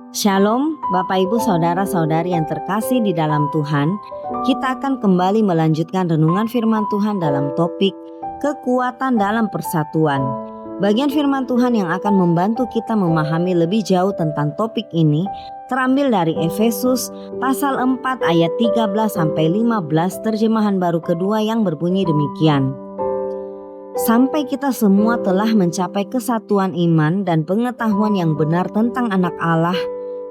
Shalom Bapak Ibu Saudara-saudari yang terkasih di dalam Tuhan. Kita akan kembali melanjutkan renungan firman Tuhan dalam topik kekuatan dalam persatuan. Bagian firman Tuhan yang akan membantu kita memahami lebih jauh tentang topik ini terambil dari Efesus pasal 4 ayat 13-15 terjemahan baru kedua yang berbunyi demikian. Sampai kita semua telah mencapai kesatuan iman dan pengetahuan yang benar tentang anak Allah,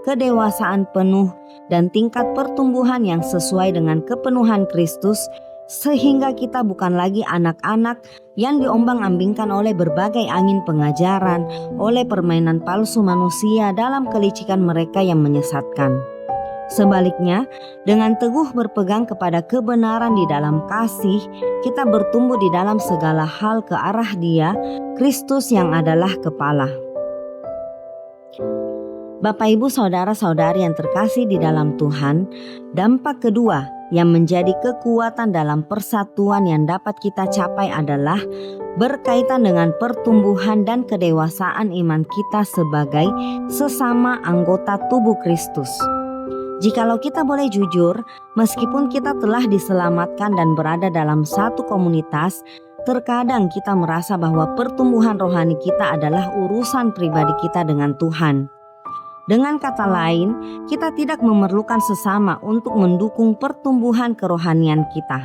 kedewasaan penuh dan tingkat pertumbuhan yang sesuai dengan kepenuhan Kristus, sehingga kita bukan lagi anak-anak yang diombang-ambingkan oleh berbagai angin pengajaran, oleh permainan palsu manusia dalam kelicikan mereka yang menyesatkan. Sebaliknya, dengan teguh berpegang kepada kebenaran di dalam kasih, kita bertumbuh di dalam segala hal ke arah Dia, Kristus yang adalah kepala. Bapak Ibu Saudara-saudari yang terkasih di dalam Tuhan, dampak kedua yang menjadi kekuatan dalam persatuan yang dapat kita capai adalah berkaitan dengan pertumbuhan dan kedewasaan iman kita sebagai sesama anggota tubuh Kristus. Jikalau kita boleh jujur, meskipun kita telah diselamatkan dan berada dalam satu komunitas, terkadang kita merasa bahwa pertumbuhan rohani kita adalah urusan pribadi kita dengan Tuhan. Dengan kata lain, kita tidak memerlukan sesama untuk mendukung pertumbuhan kerohanian kita.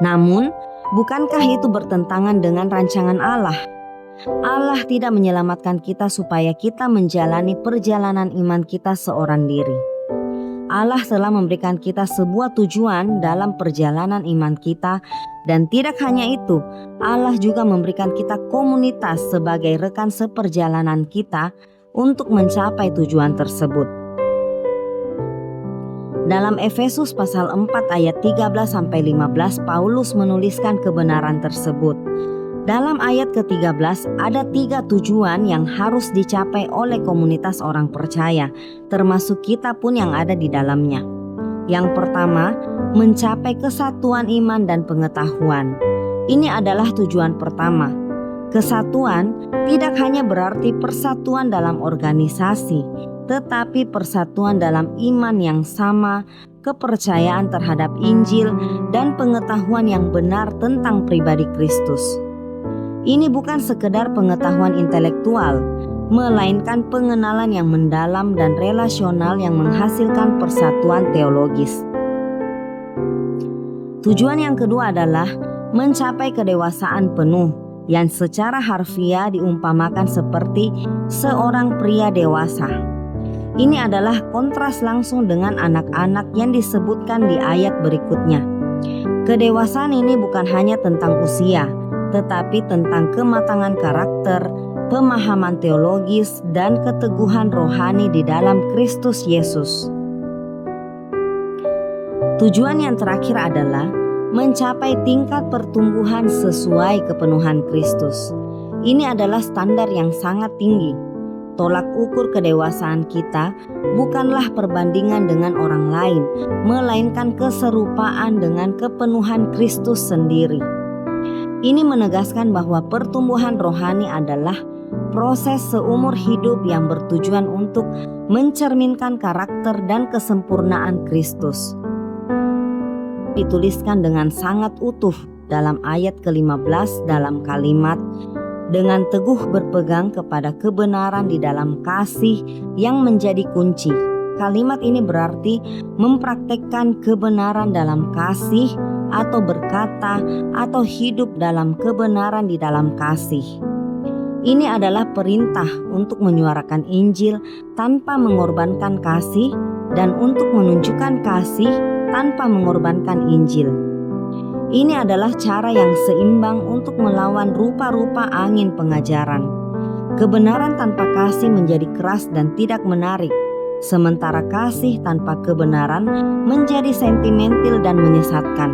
Namun, bukankah itu bertentangan dengan rancangan Allah? Allah tidak menyelamatkan kita supaya kita menjalani perjalanan iman kita seorang diri. Allah telah memberikan kita sebuah tujuan dalam perjalanan iman kita, dan tidak hanya itu, Allah juga memberikan kita komunitas sebagai rekan seperjalanan kita untuk mencapai tujuan tersebut. Dalam Efesus pasal 4 ayat 13-15 Paulus menuliskan kebenaran tersebut. Dalam ayat ke-13 ada 3 tujuan yang harus dicapai oleh komunitas orang percaya, termasuk kita pun yang ada di dalamnya. Yang pertama, mencapai kesatuan iman dan pengetahuan. Ini adalah tujuan pertama. Kesatuan tidak hanya berarti persatuan dalam organisasi, tetapi persatuan dalam iman yang sama, kepercayaan terhadap Injil, dan pengetahuan yang benar tentang pribadi Kristus. Ini bukan sekedar pengetahuan intelektual, melainkan pengenalan yang mendalam dan relasional yang menghasilkan persatuan teologis. Tujuan yang kedua adalah mencapai kedewasaan penuh, yang secara harfiah diumpamakan seperti seorang pria dewasa. Ini adalah kontras langsung dengan anak-anak yang disebutkan di ayat berikutnya. Kedewasaan ini bukan hanya tentang usia, tetapi tentang kematangan karakter, pemahaman teologis, dan keteguhan rohani di dalam Kristus Yesus. Tujuan yang terakhir adalah mencapai tingkat pertumbuhan sesuai kepenuhan Kristus. Ini adalah standar yang sangat tinggi. Tolak ukur kedewasaan kita bukanlah perbandingan dengan orang lain, melainkan keserupaan dengan kepenuhan Kristus sendiri. Ini menegaskan bahwa pertumbuhan rohani adalah proses seumur hidup yang bertujuan untuk mencerminkan karakter dan kesempurnaan Kristus. Dituliskan dengan sangat utuh dalam ayat ke-15 dalam kalimat dengan teguh berpegang kepada kebenaran di dalam kasih yang menjadi kunci. Kalimat ini berarti mempraktekkan kebenaran dalam kasih atau berkata atau hidup dalam kebenaran di dalam kasih. Ini adalah perintah untuk menyuarakan Injil tanpa mengorbankan kasih dan untuk menunjukkan kasih tanpa mengorbankan Injil. Ini adalah cara yang seimbang untuk melawan rupa-rupa angin pengajaran. Kebenaran tanpa kasih menjadi keras dan tidak menarik, sementara kasih tanpa kebenaran menjadi sentimental dan menyesatkan.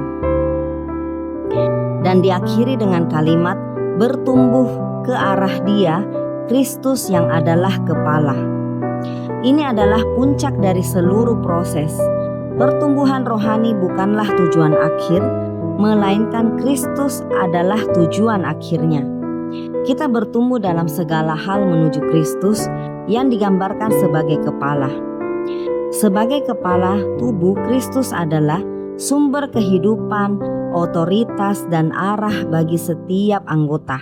Dan diakhiri dengan kalimat bertumbuh ke arah Dia, Kristus yang adalah kepala. Ini adalah puncak dari seluruh proses. Pertumbuhan rohani bukanlah tujuan akhir, melainkan Kristus adalah tujuan akhirnya. kita bertumbuh dalam segala hal menuju Kristus yang digambarkan sebagai kepala. Sebagai kepala tubuh, Kristus adalah sumber kehidupan, otoritas, dan arah bagi setiap anggota.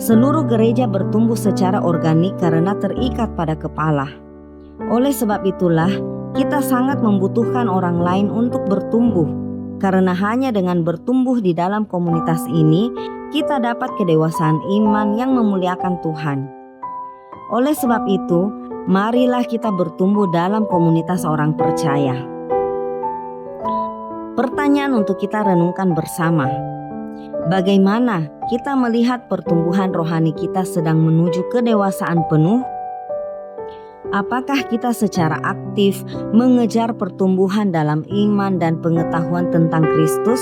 Seluruh gereja bertumbuh secara organik karena terikat pada kepala. Oleh sebab itulah, kita sangat membutuhkan orang lain untuk bertumbuh, karena hanya dengan bertumbuh di dalam komunitas ini, kita dapat kedewasaan iman yang memuliakan Tuhan. Oleh sebab itu, marilah kita bertumbuh dalam komunitas orang percaya. Pertanyaan untuk kita renungkan bersama. Bagaimana kita melihat pertumbuhan rohani kita sedang menuju kedewasaan penuh? Apakah kita secara aktif mengejar pertumbuhan dalam iman dan pengetahuan tentang Kristus?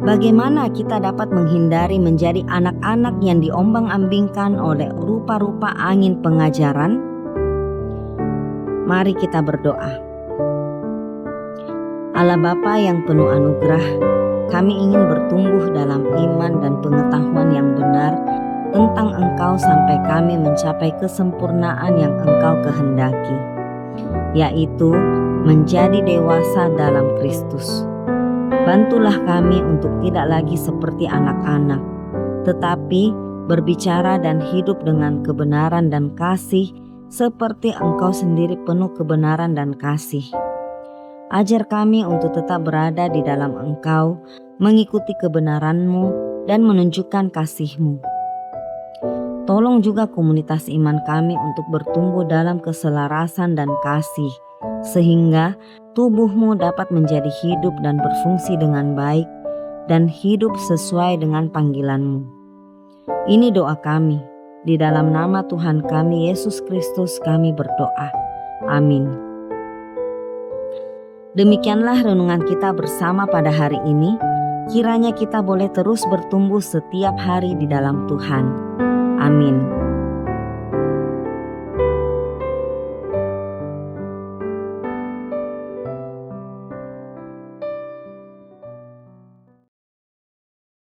Bagaimana kita dapat menghindari menjadi anak-anak yang diombang-ambingkan oleh rupa-rupa angin pengajaran? Mari kita berdoa. Allah Bapa yang penuh anugerah, kami ingin bertumbuh dalam iman dan pengetahuan yang benar tentang Engkau sampai kami mencapai kesempurnaan yang Engkau kehendaki, yaitu menjadi dewasa dalam Kristus. Bantulah kami untuk tidak lagi seperti anak-anak, tetapi berbicara dan hidup dengan kebenaran dan kasih seperti Engkau sendiri penuh kebenaran dan kasih. Ajar kami untuk tetap berada di dalam Engkau, mengikuti kebenaran-Mu dan menunjukkan kasih-Mu. Tolong juga komunitas iman kami untuk bertumbuh dalam keselarasan dan kasih, sehingga tubuh-Mu dapat menjadi hidup dan berfungsi dengan baik dan hidup sesuai dengan panggilan-Mu. Ini doa kami, di dalam nama Tuhan kami Yesus Kristus kami berdoa. Amin. Demikianlah renungan kita bersama pada hari ini. Kiranya kita boleh terus bertumbuh setiap hari di dalam Tuhan. Amin.